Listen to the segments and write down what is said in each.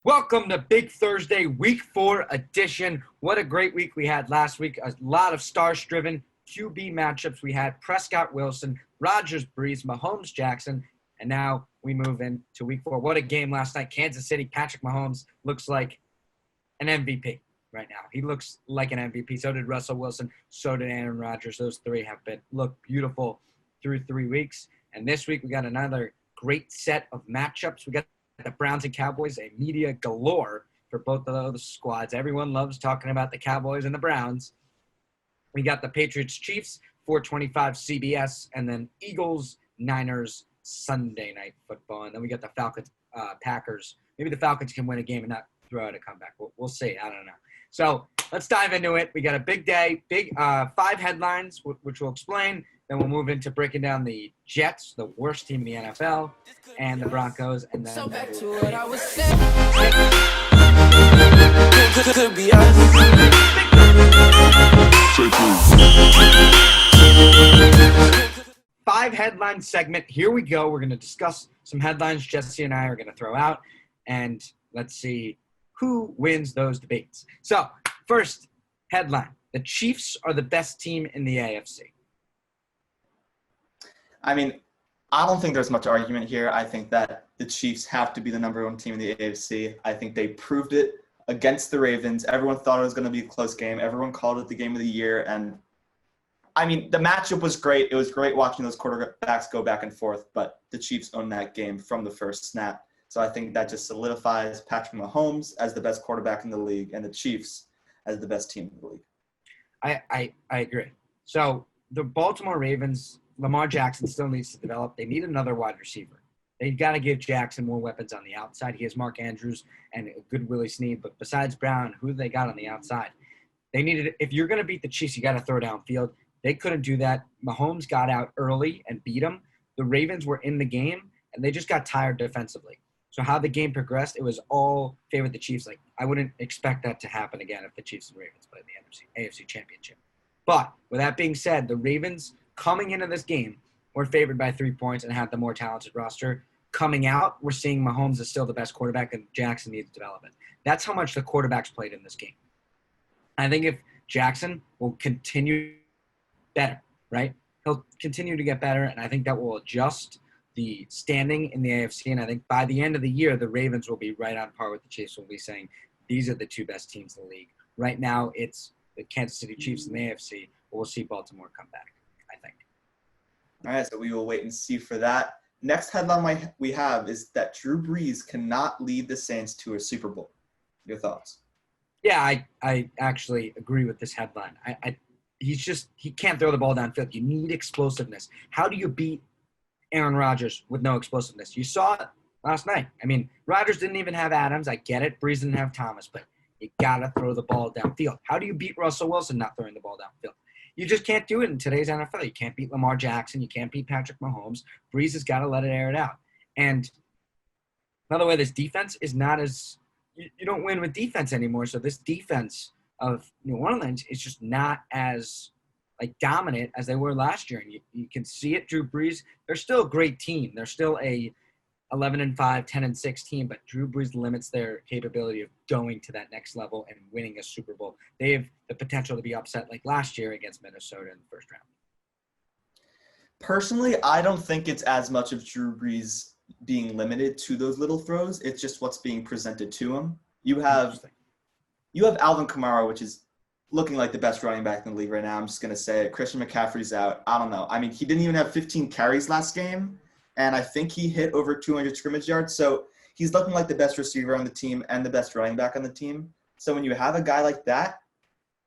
Welcome to Big Thursday, Week 4 edition. What a great week we had last week. A lot of stars-driven QB matchups. We had Prescott Wilson, Rodgers Brees, Mahomes Jackson, and now we move into Week 4. What a game last night. Kansas City, Patrick Mahomes looks like an MVP right now. He looks like an MVP. So did Russell Wilson. So did Aaron Rodgers. Those three have looked beautiful through 3 weeks. And this week we got another great set of matchups. We got the Browns and Cowboys, a media galore for both of those squads. Everyone loves talking about the Cowboys and the Browns. We got the Patriots Chiefs, 425 CBS, and then Eagles Niners Sunday Night Football. And then we got the Falcons Packers. Maybe the Falcons can win a game and not throw out a comeback. We'll see. I don't know. So let's dive into it. We got a big day, 5 headlines, which we'll explain. Then we'll move into breaking down the Jets, the worst team in the NFL, and the Broncos. And then back to what I was saying. Could be us. 5 headline segment. Here we go. We're going to discuss some headlines Jesse and I are going to throw out. And let's see who wins those debates. So, first headline. The Chiefs are the best team in the AFC. I mean, I don't think there's much argument here. I think that the Chiefs have to be the number 1 team in the AFC. I think they proved it against the Ravens. Everyone thought it was going to be a close game. Everyone called it the game of the year. And, I mean, the matchup was great. It was great watching those quarterbacks go back and forth, but the Chiefs owned that game from the first snap. So I think that just solidifies Patrick Mahomes as the best quarterback in the league and the Chiefs as the best team in the league. I agree. So the Baltimore Ravens, Lamar Jackson still needs to develop. They need another wide receiver. They've got to give Jackson more weapons on the outside. He has Mark Andrews and a good Willie Snead, but besides Brown, who they got on the outside? They needed. If you're going to beat the Chiefs, you got to throw downfield. They couldn't do that. Mahomes got out early and beat them. The Ravens were in the game, and they just got tired defensively. So how the game progressed, it was all favored the Chiefs. Like, I wouldn't expect that to happen again if the Chiefs and Ravens play the AFC Championship. But with that being said, the Ravens coming into this game were favored by 3 points and had the more talented roster. Coming out, we're seeing Mahomes is still the best quarterback and Jackson needs development. That's how much the quarterbacks played in this game. I think if Jackson will continue better, right? He'll continue to get better, and I think that will adjust the standing in the AFC. And I think by the end of the year, the Ravens will be right on par with the Chiefs. We'll be saying these are the 2 best teams in the league. Right now, it's the Kansas City Chiefs in the AFC. But we'll see Baltimore come back, I think. All right, so we will wait and see for that. Next headline we have is that Drew Brees cannot lead the Saints to a Super Bowl. Your thoughts? Yeah, I actually agree with this headline. He can't throw the ball downfield. You need explosiveness. How do you beat Aaron Rodgers with no explosiveness? You saw it last night. I mean, Rodgers didn't even have Adams. I get it. Brees didn't have Thomas, but you got to throw the ball downfield. How do you beat Russell Wilson not throwing the ball downfield? You just can't do it in today's NFL. You can't beat Lamar Jackson. You can't beat Patrick Mahomes. Brees has got to let it air it out. And another way, this defense is not as – you don't win with defense anymore. So this defense of New Orleans is just not as dominant as they were last year. And you can see it. Drew Brees, they're still a great team. They're still a 11-5, 10-6 team, but Drew Brees limits their capability of going to that next level and winning a Super Bowl. They have the potential to be upset like last year against Minnesota in the first round. Personally, I don't think it's as much of Drew Brees being limited to those little throws. It's just what's being presented to him. You have Alvin Kamara, which is looking like the best running back in the league right now. I'm just going to say it. Christian McCaffrey's out. I don't know. I mean, he didn't even have 15 carries last game. And I think he hit over 200 scrimmage yards. So he's looking like the best receiver on the team and the best running back on the team. So when you have a guy like that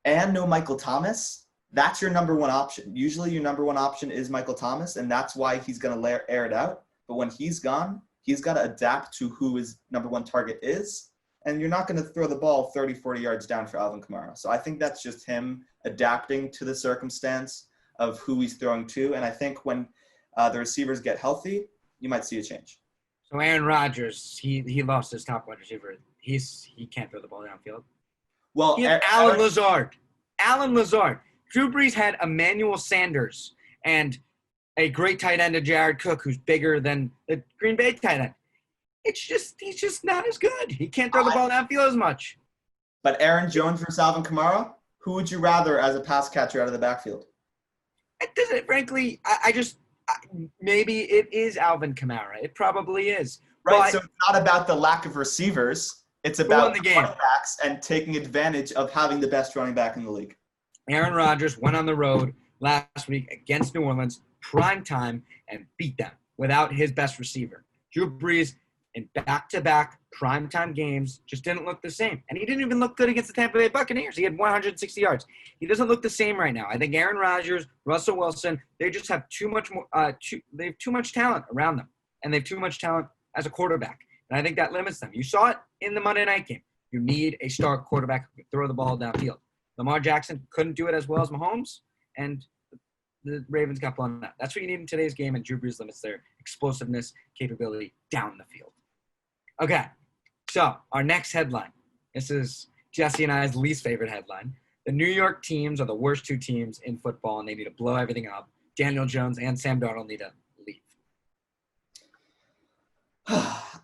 and no Michael Thomas, that's your number 1 option. Usually your number 1 option is Michael Thomas, and that's why he's going to air it out. But when he's gone, he's got to adapt to who his number 1 target is. And you're not going to throw the ball 30, 40 yards down for Alvin Kamara. So I think that's just him adapting to the circumstance of who he's throwing to. And I think when the receivers get healthy, you might see a change. So Aaron Rodgers, he lost his top wide receiver. He can't throw the ball downfield. Well, Alan Lazard. Drew Brees had Emmanuel Sanders and a great tight end of Jared Cook, who's bigger than the Green Bay tight end. he's just not as good. He can't throw the ball downfield as much. But Aaron Jones versus Alvin Kamara, who would you rather as a pass catcher out of the backfield? It doesn't, frankly, maybe it is Alvin Kamara. It probably is. Right, But so it's not about the lack of receivers. It's won about the the game? running backs and taking advantage of having the best running back in the league. Aaron Rodgers went on the road last week against New Orleans, prime time, and beat them without his best receiver. Drew Brees, in back-to-back primetime games, just didn't look the same. And he didn't even look good against the Tampa Bay Buccaneers. He had 160 yards. He doesn't look the same right now. I think Aaron Rodgers, Russell Wilson, they just have too much talent around them. And they have too much talent as a quarterback. And I think that limits them. You saw it in the Monday night game. You need a star quarterback who can throw the ball downfield. Lamar Jackson couldn't do it as well as Mahomes, and the Ravens got blown out. That's what you need in today's game, and Drew Brees limits their explosiveness capability down the field. Okay, so our next headline. This is Jesse and I's least favorite headline. The New York teams are the worst two teams in football, and they need to blow everything up. Daniel Jones and Sam Darnold need to leave.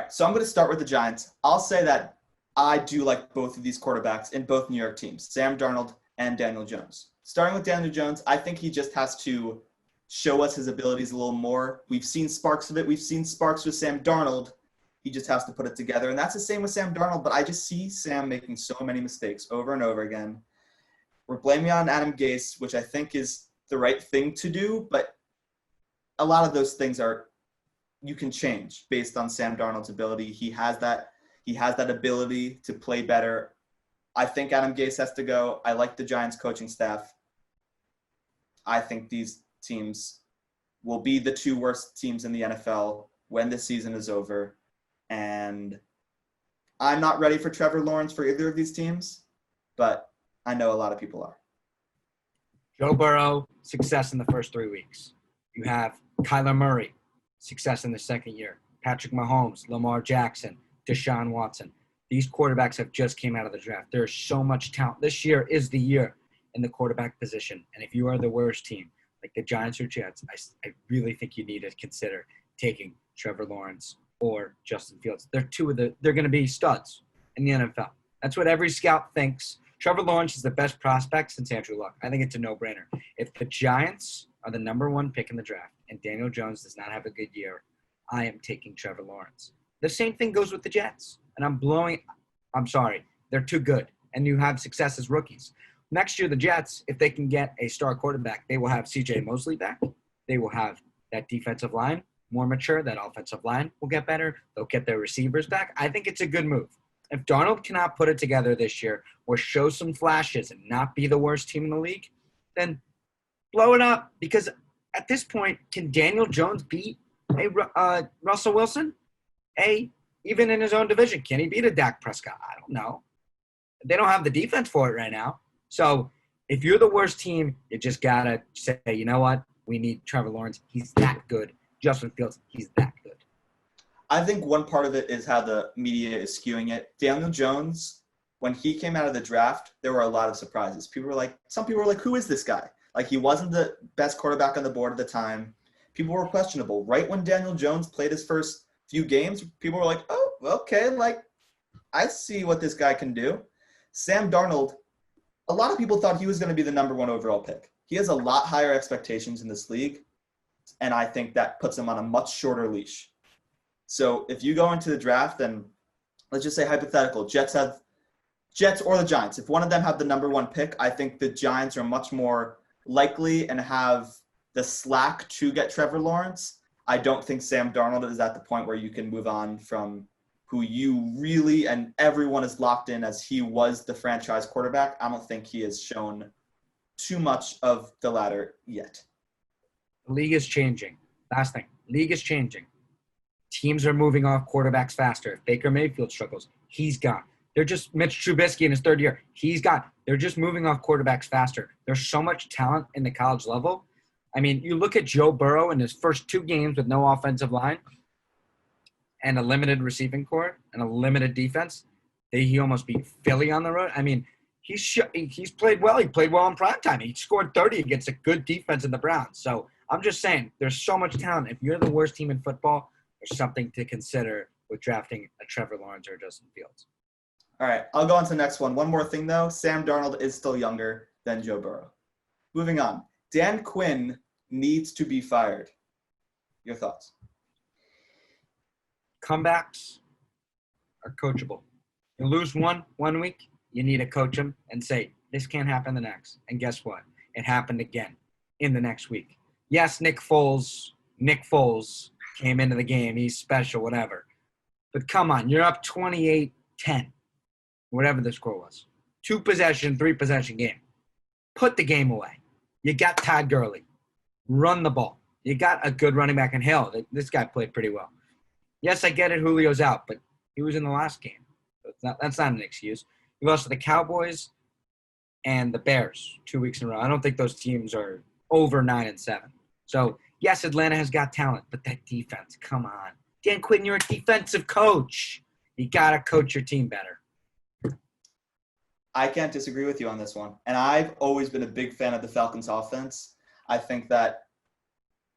So I'm going to start with the Giants. I'll say that I do like both of these quarterbacks in both New York teams, Sam Darnold and Daniel Jones. Starting with Daniel Jones, I think he just has to show us his abilities a little more. We've seen sparks of it. We've seen sparks with Sam Darnold. He just has to put it together. And that's the same with Sam Darnold, but I just see Sam making so many mistakes over and over again. We're blaming on Adam Gase, which I think is the right thing to do, but a lot of those things you can change based on Sam Darnold's ability. He has that ability to play better. I think Adam Gase has to go. I like the Giants coaching staff. I think these teams will be the two worst teams in the NFL when the season is over. And I'm not ready for Trevor Lawrence for either of these teams, but I know a lot of people are. Joe Burrow, success in the first 3 weeks. You have Kyler Murray, success in the second year. Patrick Mahomes, Lamar Jackson, Deshaun Watson. These quarterbacks have just came out of the draft. There's so much talent. This year is the year in the quarterback position. And if you are the worst team, like the Giants or Jets, I really think you need to consider taking Trevor Lawrence or Justin Fields. They're going to be studs in the NFL. That's what every scout thinks. Trevor Lawrence is the best prospect since Andrew Luck. I think it's a no-brainer. If the Giants are the number one pick in the draft and Daniel Jones does not have a good year, I am taking Trevor Lawrence. The same thing goes with the Jets. And I'm sorry, they're too good. And you have success as rookies. Next year, the Jets, if they can get a star quarterback, they will have C.J. Mosley back. They will have that defensive line more mature. That offensive line will get better. They'll get their receivers back. I think it's a good move. If Darnold cannot put it together this year or show some flashes and not be the worst team in the league, then blow it up. Because at this point, can Daniel Jones beat a Russell Wilson? Even in his own division, can he beat a Dak Prescott? I don't know. They don't have the defense for it right now. So if you're the worst team, you just got to say, you know what? We need Trevor Lawrence. He's that good. Justin Fields, he's that good. I think one part of it is how the media is skewing it. Daniel Jones, when he came out of the draft, there were a lot of surprises. Some people were like, who is this guy? Like, he wasn't the best quarterback on the board at the time. People were questionable. Right when Daniel Jones played his first few games, people were like, oh, okay, like, I see what this guy can do. Sam Darnold, a lot of people thought he was going to be the number one overall pick. He has a lot higher expectations in this league, and I think that puts him on a much shorter leash. So if you go into the draft and let's just say hypothetical, Jets or the Giants, if one of them have the number one pick, I think the Giants are much more likely and have the slack to get Trevor Lawrence. I don't think Sam Darnold is at the point where you can move on from who you really and everyone is locked in as he was the franchise quarterback. I don't think he has shown too much of the latter yet. The league is changing. Last thing, league is changing. Teams are moving off quarterbacks faster. If Baker Mayfield struggles, he's gone. They're just Mitch Trubisky in his third year. He's gone. They're just moving off quarterbacks faster. There's so much talent in the college level. I mean, you look at Joe Burrow in his first 2 games with no offensive line and a limited receiving core and a limited defense. He almost beat Philly on the road. I mean, he's played well. He played well in primetime. He scored 30 against a good defense in the Browns. So I'm just saying, there's so much talent. If you're the worst team in football, there's something to consider with drafting a Trevor Lawrence or Justin Fields. All right, I'll go on to the next one. One more thing, though. Sam Darnold is still younger than Joe Burrow. Moving on. Dan Quinn needs to be fired. Your thoughts? Comebacks are coachable. You lose one week, you need to coach them and say, this can't happen the next. And guess what? It happened again in the next week. Yes, Nick Foles came into the game. He's special, whatever. But come on, you're up 28-10, whatever the score was. 2-possession, 3-possession game. Put the game away. You got Todd Gurley. Run the ball. You got a good running back in Hill. This guy played pretty well. Yes, I get it. Julio's out, but he was in the last game. That's not an excuse. You lost to the Cowboys and the Bears 2 weeks in a row. I don't think those teams are over 9-7. So, yes, Atlanta has got talent, but that defense, come on. Dan Quinn, you're a defensive coach. You got to coach your team better. I can't disagree with you on this one. And I've always been a big fan of the Falcons offense. I think that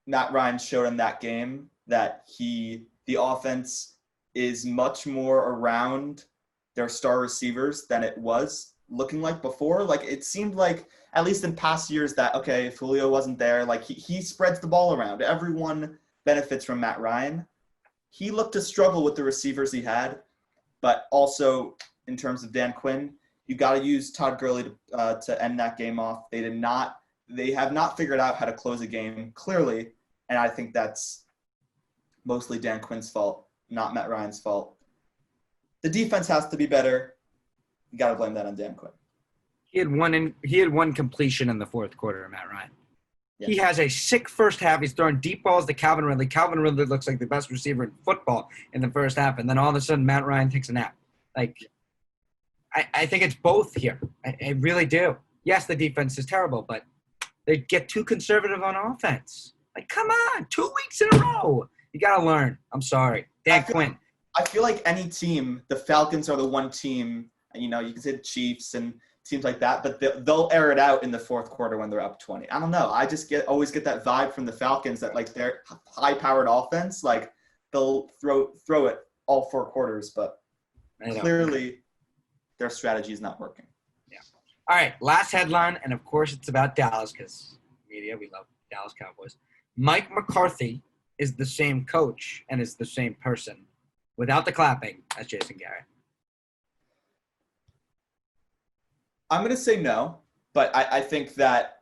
Matt Ryan showed in that game that the offense is much more around their star receivers than it was looking like before. Like, it seemed like, at least in past years, that, okay, if Julio wasn't there, like, he spreads the ball around. Everyone benefits from Matt Ryan. He looked to struggle with the receivers he had, but also in terms of Dan Quinn, you got to use Todd Gurley to end that game off. They have not figured out how to close a game clearly, and I think that's mostly Dan Quinn's fault, not Matt Ryan's fault. The defense has to be better. You got to blame that on Dan Quinn. He had one completion in the fourth quarter, Matt Ryan. Yeah. He has a sick first half. He's throwing deep balls to Calvin Ridley. Calvin Ridley looks like the best receiver in football in the first half, and then all of a sudden Matt Ryan takes a nap. Like, I think it's both here. I really do. Yes, the defense is terrible, but they get too conservative on offense. Like, come on, 2 weeks in a row. You got to learn. I'm sorry. Dan Quinn. I feel like any team, the Falcons are the one team, you can say the Chiefs and teams like that, but they'll air it out in the fourth quarter when they're up 20. I don't know. I just always get that vibe from the Falcons that, like, their high-powered offense, like, they'll throw it all 4 quarters, but clearly their strategy is not working. Yeah. All right, last headline, and of course it's about Dallas because media, we love Dallas Cowboys. Mike McCarthy is the same coach and is the same person without the clapping as Jason Garrett. I'm going to say no, but I think that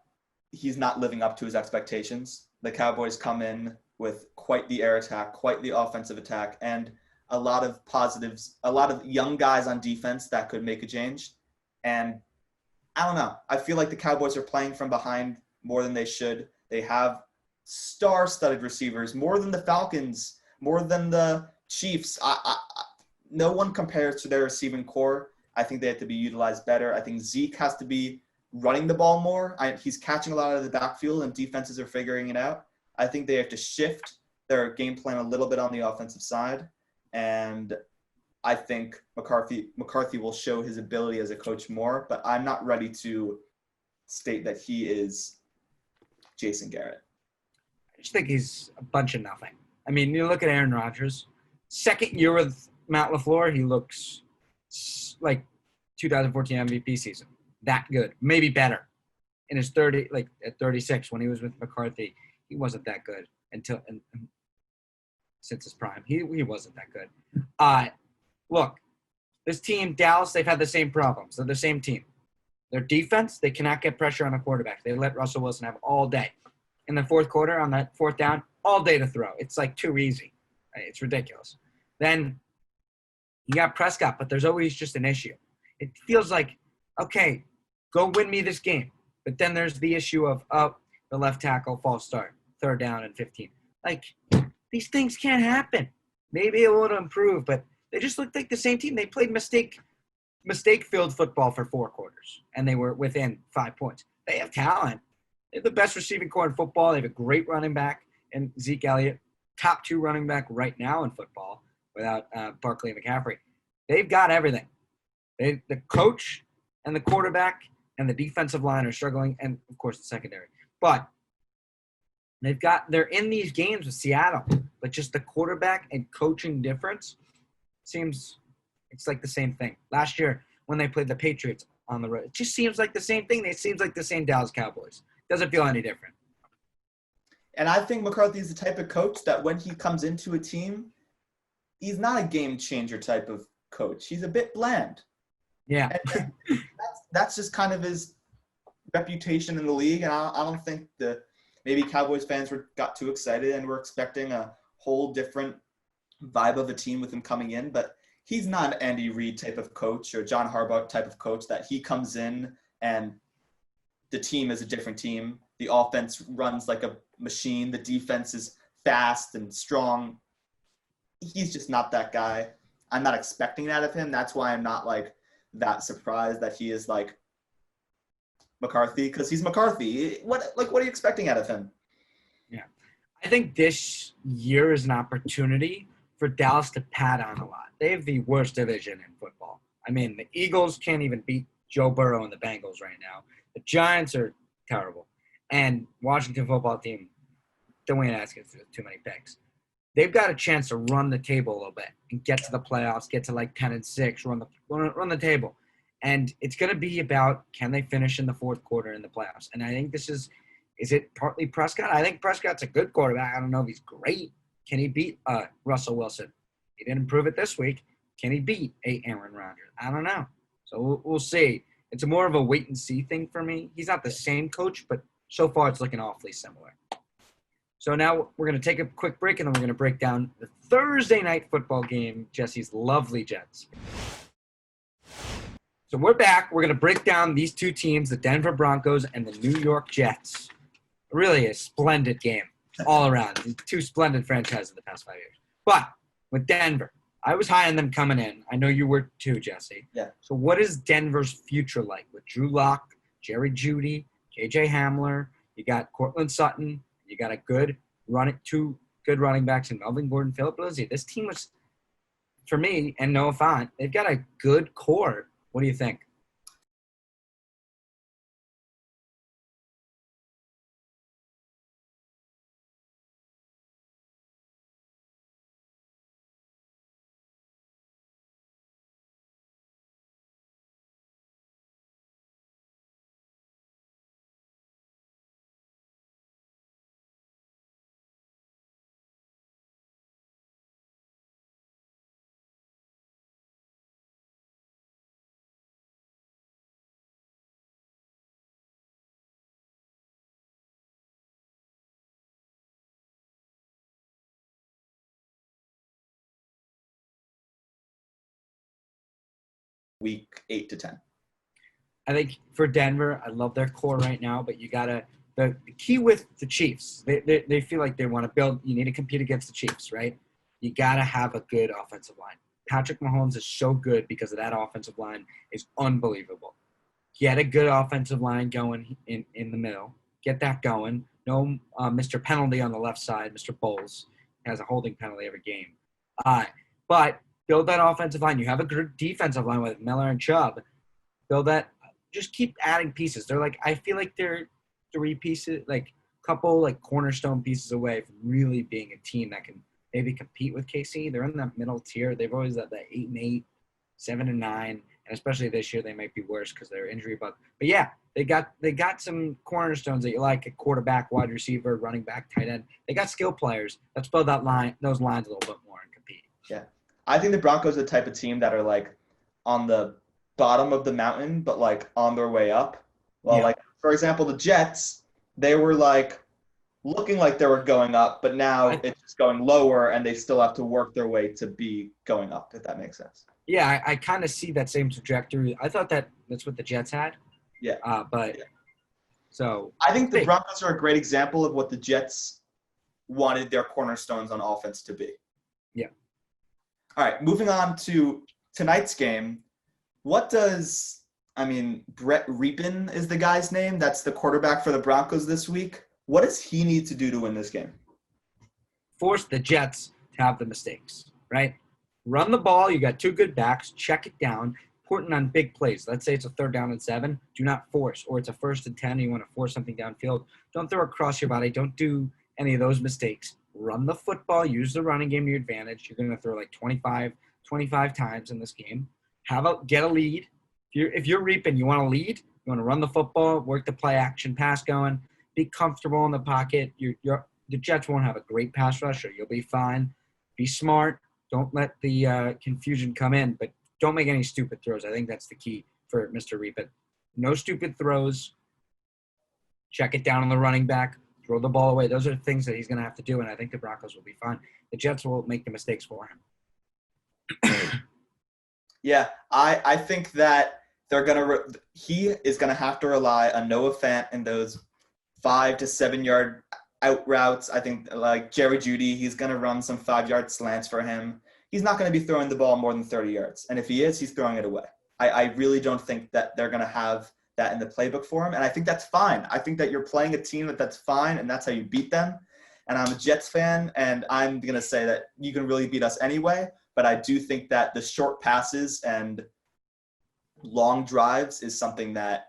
he's not living up to his expectations. The Cowboys come in with quite the air attack, quite the offensive attack, and a lot of positives, a lot of young guys on defense that could make a change. And I don't know. I feel like the Cowboys are playing from behind more than they should. They have star-studded receivers, more than the Falcons, more than the Chiefs. No one compares to their receiving core. I think they have to be utilized better. I think Zeke has to be running the ball more. He's catching a lot out of the backfield, and defenses are figuring it out. I think they have to shift their game plan a little bit on the offensive side. And I think McCarthy will show his ability as a coach more, but I'm not ready to state that he is Jason Garrett. I just think he's a bunch of nothing. I mean, you look at Aaron Rodgers. Second year with Matt LaFleur, he looks like 2014 MVP season. That good. Maybe better. In his at 36, when he was with McCarthy, he wasn't that good until since his prime. He wasn't that good. Look, this team, Dallas, they've had the same problems. They're the same team. Their defense, they cannot get pressure on the quarterback. They let Russell Wilson have all day. In the fourth quarter, on that fourth down, all day to throw. It's like too easy. Right? It's ridiculous. Then you got Prescott, but there's always just an issue. It feels like, okay, go win me this game. But then there's the issue of, the left tackle, false start, third down and 15. Like, these things can't happen. Maybe it will improve, but they just looked like the same team. They played mistake-filled football for 4 quarters, and they were within 5 points. They have talent. They have the best receiving core in football. They have a great running back in Zeke Elliott, top 2 running back right now in football without Barkley and McCaffrey. They've got everything. The coach and the quarterback and the defensive line are struggling, and, of course, the secondary. But they're in these games with Seattle, but just the quarterback and coaching difference seems it's like the same thing. Last year when they played the Patriots on the road, it just seems like the same thing. It seems like the same Dallas Cowboys. Doesn't feel any different. And I think McCarthy is the type of coach that when he comes into a team, he's not a game changer type of coach. He's a bit bland. Yeah. And that's just kind of his reputation in the league. And I don't think maybe Cowboys fans got too excited and were expecting a whole different vibe of a team with him coming in. But he's not an Andy Reid type of coach or John Harbaugh type of coach that he comes in and the team is a different team. The offense runs like a machine. The defense is fast and strong. He's just not that guy. I'm not expecting that of him. That's why I'm not like that surprised that he is like McCarthy, because he's McCarthy. What are you expecting out of him? Yeah. I think this year is an opportunity for Dallas to pad on a lot. They have the worst division in football. I mean, the Eagles can't even beat Joe Burrow and the Bengals right now. The Giants are terrible. And Washington football team, Dwayne Haskins with too many picks. They've got a chance to run the table a little bit and get to the playoffs, get to like 10-6, run the table. And it's going to be about can they finish in the fourth quarter in the playoffs. And I think this is it partly Prescott? I think Prescott's a good quarterback. I don't know if he's great. Can he beat Russell Wilson? He didn't prove it this week. Can he beat Aaron Rodgers? I don't know. So we'll see. It's more of a wait-and-see thing for me. He's not the same coach, but so far it's looking awfully similar. So now we're going to take a quick break, and then we're going to break down the Thursday night football game, Jesse's lovely Jets. So we're back. We're going to break down these two teams, the Denver Broncos and the New York Jets. Really a splendid game all around. These two splendid franchises in the past 5 years. But with Denver, I was high on them coming in. I know you were too, Jesse. Yeah. So what is Denver's future like with Drew Lock, Jerry Jeudy, KJ Hamler? You got Cortland Sutton. You got two good running backs in Melvin Gordon, Philip Lindsay. This team was, for me, and Noah Fant, they've got a good core. What do you think? Week 8 to 10. I think for Denver, I love their core right now, but you got to – the key with the Chiefs, they feel like they want to build – you need to compete against the Chiefs, right? You got to have a good offensive line. Patrick Mahomes is so good because of that offensive line is unbelievable. Get a good offensive line going in the middle. Get that going. No Mr. Penalty on the left side. Mr. Bowles has a holding penalty every game. But build that offensive line. You have a good defensive line with Miller and Chubb. Build that. Just keep adding pieces. They're like, I feel like they're 3 pieces, like a couple like cornerstone pieces away from really being a team that can maybe compete with KC. They're in that middle tier. They've always had that 8-8, 7-9, and especially this year they might be worse because they're injury bug. But yeah, they got some cornerstones that you like: a quarterback, wide receiver, running back, tight end. They got skill players. Let's build those lines a little bit more and compete. Yeah, I think the Broncos are the type of team that are like on the bottom of the mountain, but like on their way up. Well, Yeah. like for example, the Jets, they were like looking like they were going up, but now it's just going lower, and they still have to work their way to be going up, if that makes sense. Yeah, I kind of see that same trajectory. I thought that's what the Jets had. Yeah. So I think the Broncos are a great example of what the Jets wanted their cornerstones on offense to be. Yeah. All right, moving on to tonight's game. Brett Riepin is the guy's name. That's the quarterback for the Broncos this week. What does he need to do to win this game? Force the Jets to have the mistakes, right? Run the ball. You got 2 good backs. Check it down. Important on big plays. Let's say it's a 3rd down and 7. Do not force. Or it's a 1st and 10 and you want to force something downfield. Don't throw across your body. Don't do any of those mistakes. Run the football. Use the running game to your advantage. You're going to throw like 25 25 times in this game. Get a lead. If you're reaping, you want to lead. You want to run the football, work the play action pass going, be comfortable in the pocket. The Jets won't have a great pass rush, or you'll be fine. Be smart. Don't let the confusion come in, but don't make any stupid throws. I think that's the key for Mr. Reapit. No stupid throws. Check it down on the running back. Throw the ball away. Those are the things that he's going to have to do, and I think the Broncos will be fine. The Jets will make the mistakes for him. Yeah, I think that he is gonna have to rely on Noah Fant and those 5 to 7 yard out routes. I think like Jerry Jeudy, he's gonna run some 5-yard slants for him. He's not gonna be throwing the ball more than 30 yards, and if he is, he's throwing it away. I really don't think that they're gonna have that in the playbook for him, and I think that's fine. I think that you're playing a team that's fine, and that's how you beat them. And I'm a Jets fan, and I'm gonna say that you can really beat us anyway. But I do think that the short passes and long drives is something that,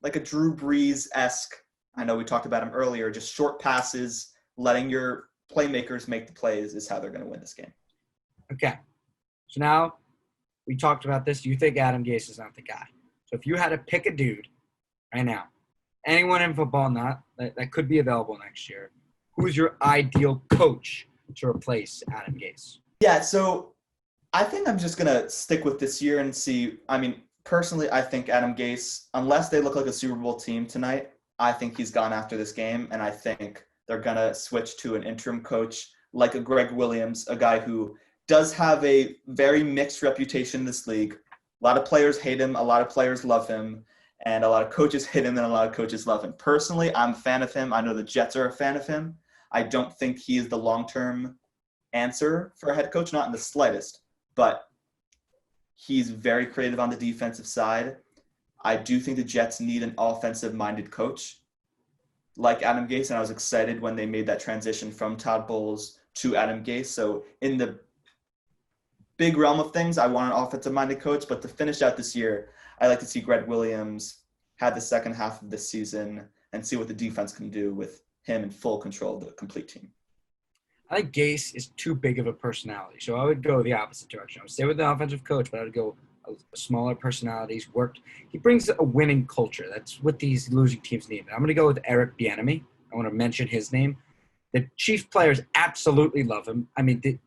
like a Drew Brees-esque, I know we talked about him earlier, just short passes, letting your playmakers make the plays is how they're going to win this game. Okay. So now we talked about this. You think Adam Gase is not the guy. So if you had to pick a dude right now, anyone in football that could be available next year, who's your ideal coach to replace Adam Gase? Yeah, so I think I'm just going to stick with this year and see. I mean, personally, I think Adam Gase, unless they look like a Super Bowl team tonight, I think he's gone after this game, and I think they're going to switch to an interim coach like a Greg Williams, a guy who does have a very mixed reputation in this league. A lot of players hate him, a lot of players love him, and a lot of coaches hate him, and a lot of coaches love him. Personally, I'm a fan of him. I know the Jets are a fan of him. I don't think he is the long-term answer for a head coach, not in the slightest. But he's very creative on the defensive side. I do think the Jets need an offensive-minded coach like Adam Gase, and I was excited when they made that transition from Todd Bowles to Adam Gase. So in the big realm of things, I want an offensive-minded coach, but to finish out this year, I like to see Greg Williams have the second half of this season and see what the defense can do with him in full control of the complete team. I think Gase is too big of a personality, so I would go the opposite direction. I would stay with the offensive coach, but I would go a smaller personality. He brings a winning culture. That's what these losing teams need. I'm going to go with Eric Bieniemy. I want to mention his name. The Chiefs players absolutely love him. I mean,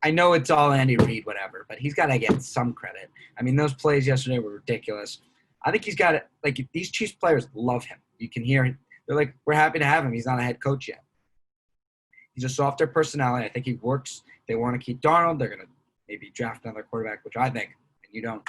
I know it's all Andy Reid, whatever, but he's got to get some credit. I mean, those plays yesterday were ridiculous. I think he's got it. Like, these Chiefs players love him. You can hear it. They're like, we're happy to have him. He's not a head coach yet. He's a softer personality. I think he works. They want to keep Darnold. They're going to maybe draft another quarterback, which I think, and you don't.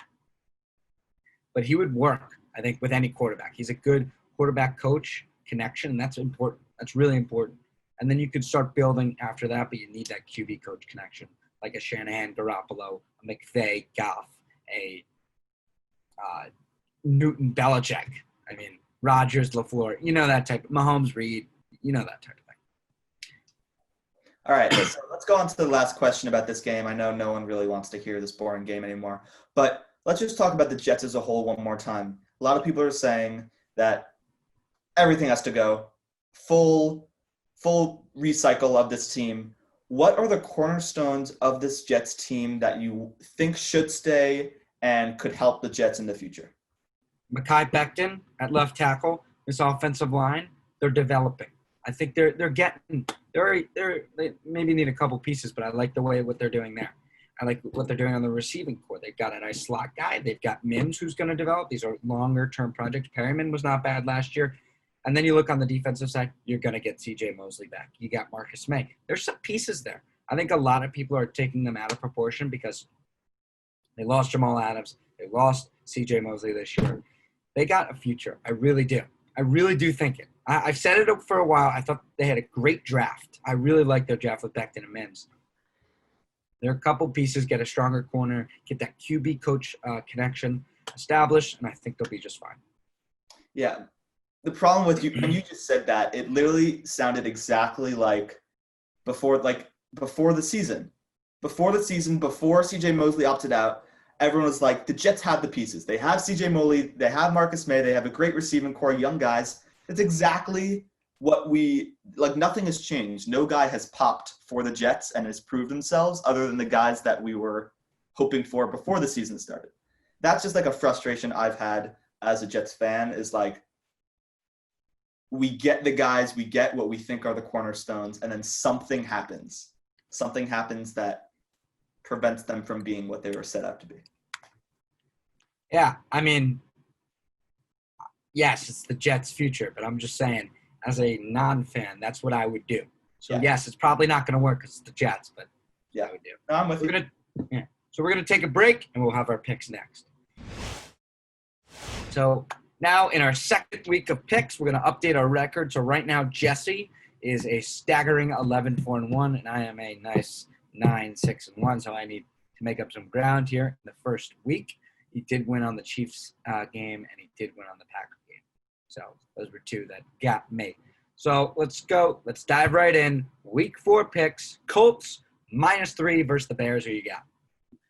But he would work, I think, with any quarterback. He's a good quarterback coach connection, and that's important. That's really important. And then you could start building after that, but you need that QB coach connection, like a Shanahan, Garoppolo, a McVay, Goff, a Newton, Belichick. I mean, Rodgers, LaFleur. You know that type. Mahomes, Reed. You know that type of thing. All right, so let's go on to the last question about this game. I know no one really wants to hear this boring game anymore, but let's just talk about the Jets as a whole one more time. A lot of people are saying that everything has to go, full recycle of this team. What are the cornerstones of this Jets team that you think should stay and could help the Jets in the future? Mekhi Becton at left tackle, this offensive line, they're developing. I think they maybe need a couple pieces, but I like what they're doing there. I like what they're doing on the receiving core. They've got a nice slot guy. They've got Mims who's going to develop. These are longer-term projects. Perryman was not bad last year. And then you look on the defensive side, you're going to get C.J. Mosley back. You got Marcus May. There's some pieces there. I think a lot of people are taking them out of proportion because they lost Jamal Adams. They lost C.J. Mosley this year. They got a future. I really do. I really do think it. I've said it for a while. I thought they had a great draft. I really like their draft with Becton and Mims. There are a couple pieces, get a stronger corner, get that QB coach connection established, and I think they'll be just fine. Yeah. The problem with you, when you just said that, it literally sounded exactly like before the season. Before CJ Mosley opted out, everyone was like, the Jets have the pieces. They have CJ Mosley, they have Marcus May, they have a great receiving core, young guys. It's exactly what nothing has changed. No guy has popped for the Jets and has proved themselves other than the guys that we were hoping for before the season started. That's just like a frustration I've had as a Jets fan, is like, we get the guys, we get what we think are the cornerstones, and then something happens. Something happens that prevents them from being what they were set up to be. Yeah, I mean, yes, it's the Jets' future, but I'm just saying, as a non-fan, that's what I would do. So, yes, it's probably not going to work because it's the Jets, but yeah, I would do. No, I'm with you. So we're going to take a break, and we'll have our picks next. So now in our second week of picks, we're going to update our record. So right now, Jesse is a staggering 11-4-1, and I am a nice 9-6-1. So I need to make up some ground here in the first week. He did win on the Chiefs game, and he did win on the Packers game. So those were two that got me. So let's go. Let's dive right in. Week 4 picks. Colts -3 versus the Bears. Who you got?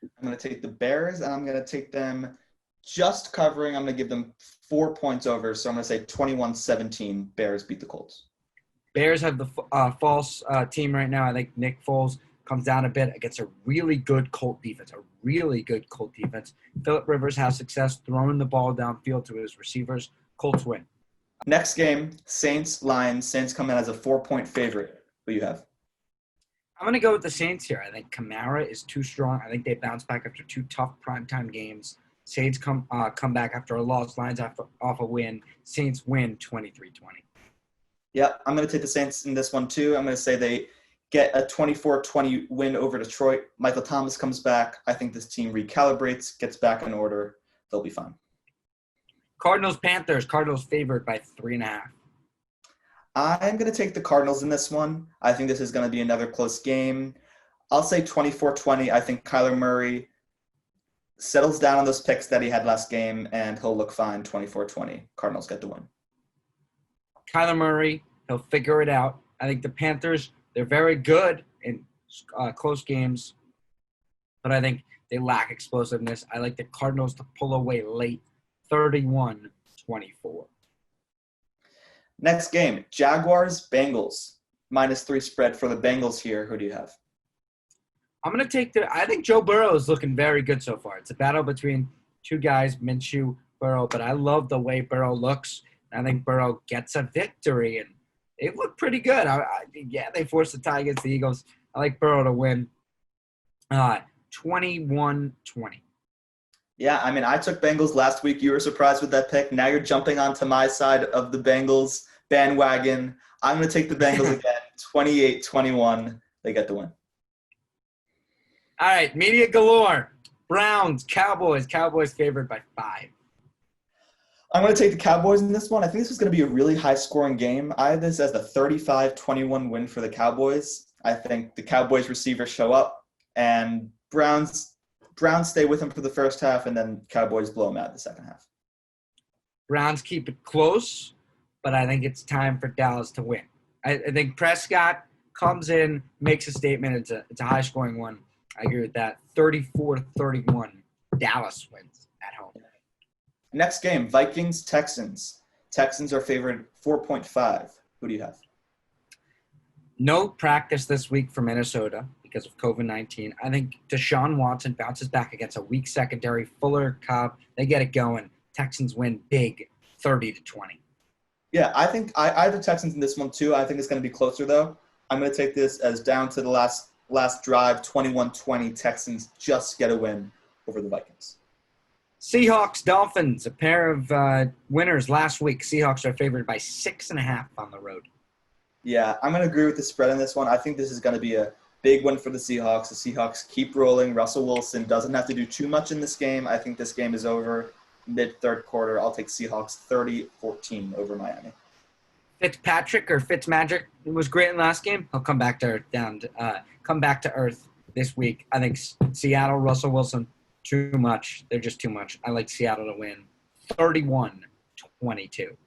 I'm going to take the Bears, and I'm going to take them just covering. I'm going to give them 4 points over. So I'm going to say 21-17. Bears beat the Colts. Bears have the false team right now. I think Nick Foles comes down a bit against a really good Colt defense. Phillip Rivers has success throwing the ball downfield to his receivers. Colts win. Next game, Saints-Lions. Saints come in as a 4-point favorite. Who you have? I'm going to go with the Saints here. I think Kamara is too strong. I think they bounce back after 2 tough primetime games. Saints come back after a loss. Lions off a win. Saints win 23-20. Yeah, I'm going to take the Saints in this one too. I'm going to say they get a 24-20 win over Detroit. Michael Thomas comes back. I think this team recalibrates, gets back in order. They'll be fine. Cardinals-Panthers. Cardinals favored by 3.5. I'm going to take the Cardinals in this one. I think this is going to be another close game. I'll say 24-20. I think Kyler Murray settles down on those picks that he had last game, and he'll look fine 24-20. Cardinals get the win. Kyler Murray, he'll figure it out. I think the Panthers, they're very good in close games, but I think they lack explosiveness. I like the Cardinals to pull away late, 31-24. Next game, Jaguars-Bengals. -3 spread for the Bengals here. Who do you have? I'm going to take I think Joe Burrow is looking very good so far. It's a battle between two guys, Minshew, Burrow, but I love the way Burrow looks. I think Burrow gets a victory, and they look pretty good. They forced the tie against the Eagles. I like Burrow to win 21-20. Yeah, I mean, I took Bengals last week. You were surprised with that pick. Now you're jumping onto my side of the Bengals bandwagon. I'm going to take the Bengals again, 28-21. They get the win. All right, media galore. Browns, Cowboys. Cowboys favored by 5. I'm going to take the Cowboys in this one. I think this is going to be a really high-scoring game. I have this as a 35-21 win for the Cowboys. I think the Cowboys receivers show up, and Browns stay with them for the first half, and then Cowboys blow them out the second half. Browns keep it close, but I think it's time for Dallas to win. I think Prescott comes in, makes a statement. It's a high-scoring one. I agree with that. 34-31, Dallas wins at home. Next game, Vikings-Texans. Texans are favored 4.5. Who do you have? No practice this week for Minnesota because of COVID-19. I think Deshaun Watson bounces back against a weak secondary. Fuller, Cobb, they get it going. Texans win big, 30-20. Yeah, I think I have the Texans in this one too. I think it's going to be closer though. I'm going to take this as down to the last drive, 21-20. Texans just get a win over the Vikings. Seahawks, Dolphins, a pair of winners last week. Seahawks are favored by 6.5 on the road. Yeah, I'm going to agree with the spread on this one. I think this is going to be a big win for the Seahawks. The Seahawks keep rolling. Russell Wilson doesn't have to do too much in this game. I think this game is over mid-third quarter. I'll take Seahawks 30-14 over Miami. Fitzpatrick or Fitzmagic was great in last game. He'll come back to earth this week. I think Seattle, Russell Wilson, too much. They're just too much. I like Seattle to win 31-22.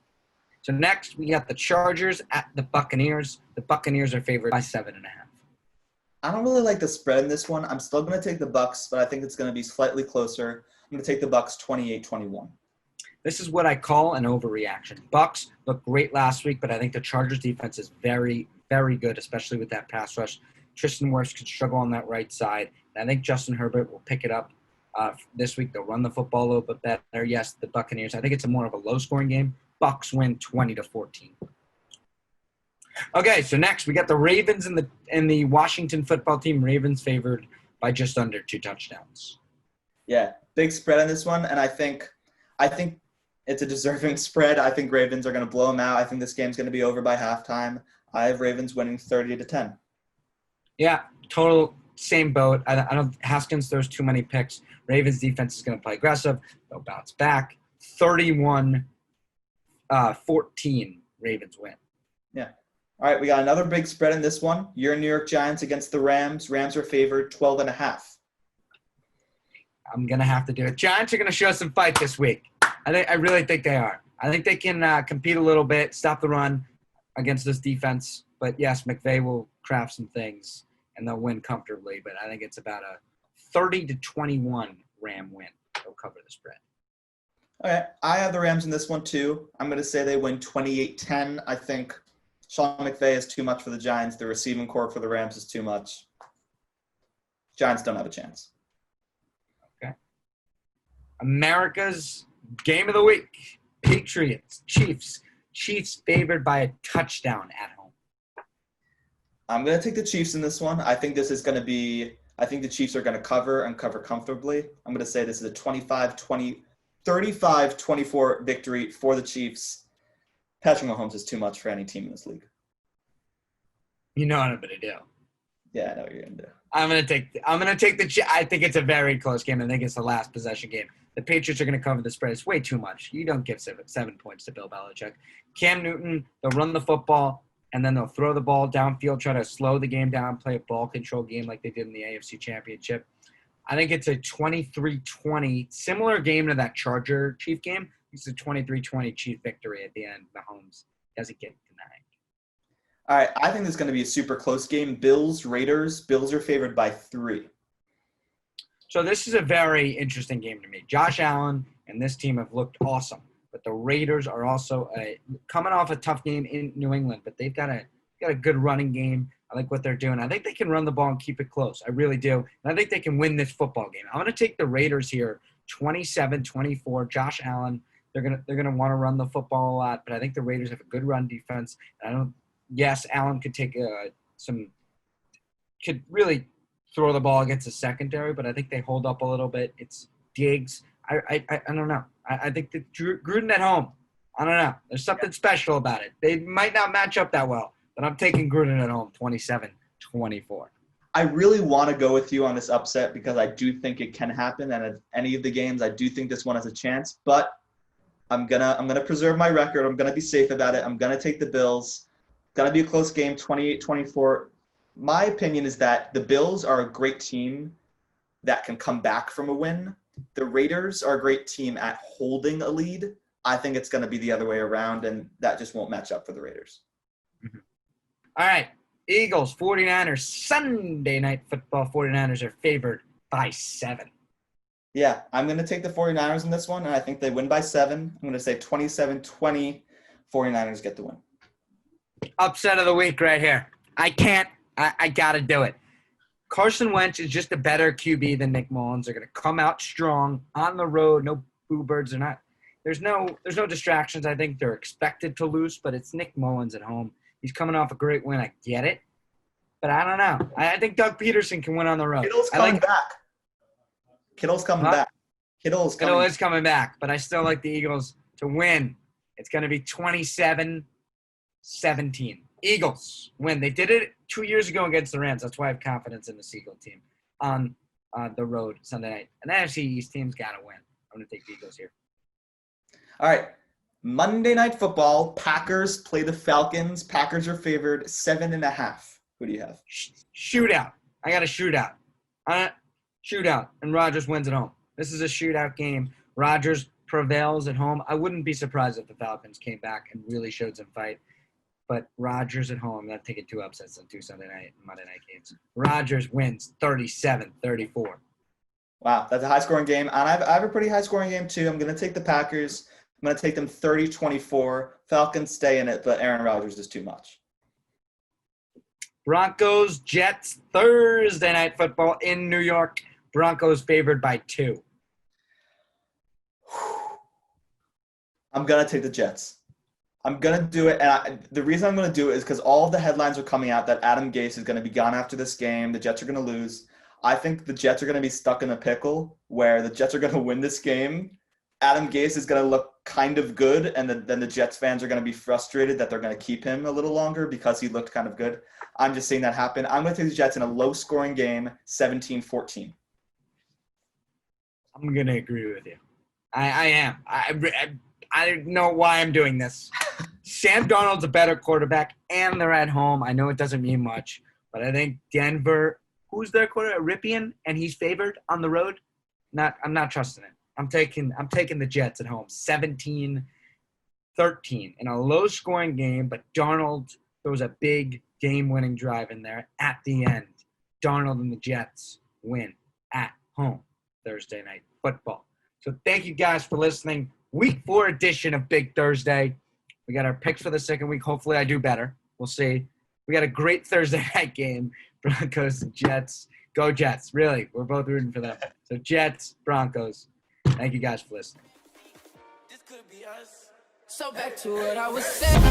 So next, we got the Chargers at the Buccaneers. The Buccaneers are favored by 7.5. I don't really like the spread in this one. I'm still going to take the Bucs, but I think it's going to be slightly closer. I'm going to take the Bucs 28-21. This is what I call an overreaction. Bucs looked great last week, but I think the Chargers defense is very, very good, especially with that pass rush. Tristan Wirfs can struggle on that right side. And I think Justin Herbert will pick it up this week. They'll run the football a little bit better. Yes, the Buccaneers. I think it's more of a low-scoring game. Bucs win 20-14. Okay, so next we got the Ravens and the Washington football team. Ravens favored by just under 2 touchdowns. Yeah, big spread on this one, and I think it's a deserving spread. I think Ravens are going to blow them out. I think this game's going to be over by halftime. I have Ravens winning 30-10. Yeah, total same boat. I don't. Haskins throws too many picks. Ravens defense is going to play aggressive. They'll bounce back. 31-14. Ravens win. Yeah. All right, we got another big spread in this one. Your New York Giants against the Rams. Rams are favored 12.5. I'm going to have to do it. Giants are going to show some fight this week. I really think they are. I think they can compete a little bit, stop the run against this defense. But, yes, McVay will craft some things, and they'll win comfortably. But I think it's about a 30-21 Ram win. They'll cover the spread. All right, I have the Rams in this one too. I'm going to say they win 28-10. I think Sean McVay is too much for the Giants. The receiving core for the Rams is too much. Giants don't have a chance. Okay. America's game of the week. Patriots, Chiefs. Chiefs favored by a touchdown at home. I'm going to take the Chiefs in this one. I think this is going to be – I think the Chiefs are going to cover and cover comfortably. I'm going to say this is a 35-24 victory for the Chiefs. Patrick Mahomes is too much for any team in this league. You know what I'm going to do. Yeah, I know what you're going to do. I'm going to take the I think it's a very close game. I think it's the last possession game. The Patriots are going to cover the spread. It's way too much. You don't give 7 points to Bill Belichick. Cam Newton, they'll run the football, and then they'll throw the ball downfield, try to slow the game down, play a ball control game like they did in the AFC Championship. I think it's a 23-20, similar game to that Charger-Chief game. It's a 23-20 Chief victory at the end. Mahomes doesn't get denied. All right, I think this is going to be a super close game. Bills, Raiders. Bills are favored by 3. So this is a very interesting game to me. Josh Allen and this team have looked awesome, but the Raiders are also coming off a tough game in New England, but they've got a good running game. I like what they're doing. I think they can run the ball and keep it close. I really do. And I think they can win this football game. I'm going to take the Raiders here, 27-24. Josh Allen, they're going to want to run the football a lot, but I think the Raiders have a good run defense. Yes, Allen could take could really throw the ball against the secondary, but I think they hold up a little bit. It's Diggs. I don't know. I think that Gruden at home, I don't know. There's something special about it. They might not match up that well, but I'm taking Gruden at home, 27-24. I really want to go with you on this upset because I do think it can happen, and at any of the games, I do think this one has a chance. But I'm gonna preserve my record. I'm gonna be safe about it. I'm gonna take the Bills. It's gonna be a close game, 28-24. My opinion is that the Bills are a great team that can come back from a win. The Raiders are a great team at holding a lead. I think it's going to be the other way around, and that just won't match up for the Raiders. Mm-hmm. All right, Eagles, 49ers, Sunday Night Football. 49ers are favored by 7. Yeah, I'm going to take the 49ers in this one, and I think they win by 7. I'm going to say 27-20. 49ers get the win. Upset of the week right here. I got to do it. Carson Wentz is just a better QB than Nick Mullins. They're going to come out strong on the road. No boo birds. There's no distractions. I think they're expected to lose, but it's Nick Mullins at home. He's coming off a great win. I get it, but I don't know. I think Doug Peterson can win on the road. Kittle's coming back. Kittle's coming back. Kittle is coming back, but I still like the Eagles to win. It's going to be 27-17. Eagles win. They did it 2 years ago against the Rams. That's why I have confidence in the Eagle team on the road Sunday night. And the NFC East team's got to win. I'm going to take the Eagles here. All right. Monday Night Football. Packers play the Falcons. Packers are favored 7.5. Who do you have? Shootout. I got a shootout. Shootout. And Rodgers wins at home. This is a shootout game. Rodgers prevails at home. I wouldn't be surprised if the Falcons came back and really showed some fight. But Rodgers at home, I'm going to take it 2 upsets on 2 Monday night games. Rodgers wins 37-34. Wow, that's a high-scoring game. And I have a pretty high-scoring game, too. I'm going to take the Packers. I'm going to take them 30-24. Falcons stay in it, but Aaron Rodgers is too much. Broncos, Jets, Thursday Night Football in New York. Broncos favored by 2. I'm going to take the Jets. I'm going to do it. And the reason I'm going to do it is because all of the headlines are coming out that Adam Gase is going to be gone after this game. The Jets are going to lose. I think the Jets are going to be stuck in a pickle where the Jets are going to win this game. Adam Gase is going to look kind of good, and then the Jets fans are going to be frustrated that they're going to keep him a little longer because he looked kind of good. I'm just seeing that happen. I'm going to take the Jets in a low-scoring game, 17-14. I'm going to agree with you. I am. I don't know why I'm doing this. Sam Darnold's a better quarterback, and they're at home. I know it doesn't mean much, but I think Denver, who's their quarterback? Ripien, and he's favored on the road. I'm not trusting it. I'm taking the Jets at home, 17-13 in a low-scoring game, but Darnold throws a big game-winning drive in there at the end. Darnold and the Jets win at home Thursday Night Football. So thank you guys for listening. Week 4 edition of Big Thursday. We got our picks for the second week. Hopefully I do better. We'll see. We got a great Thursday night game. Broncos and Jets. Go Jets. Really, we're both rooting for them. So Jets, Broncos. Thank you guys for listening. This could be us. So back to what I was saying.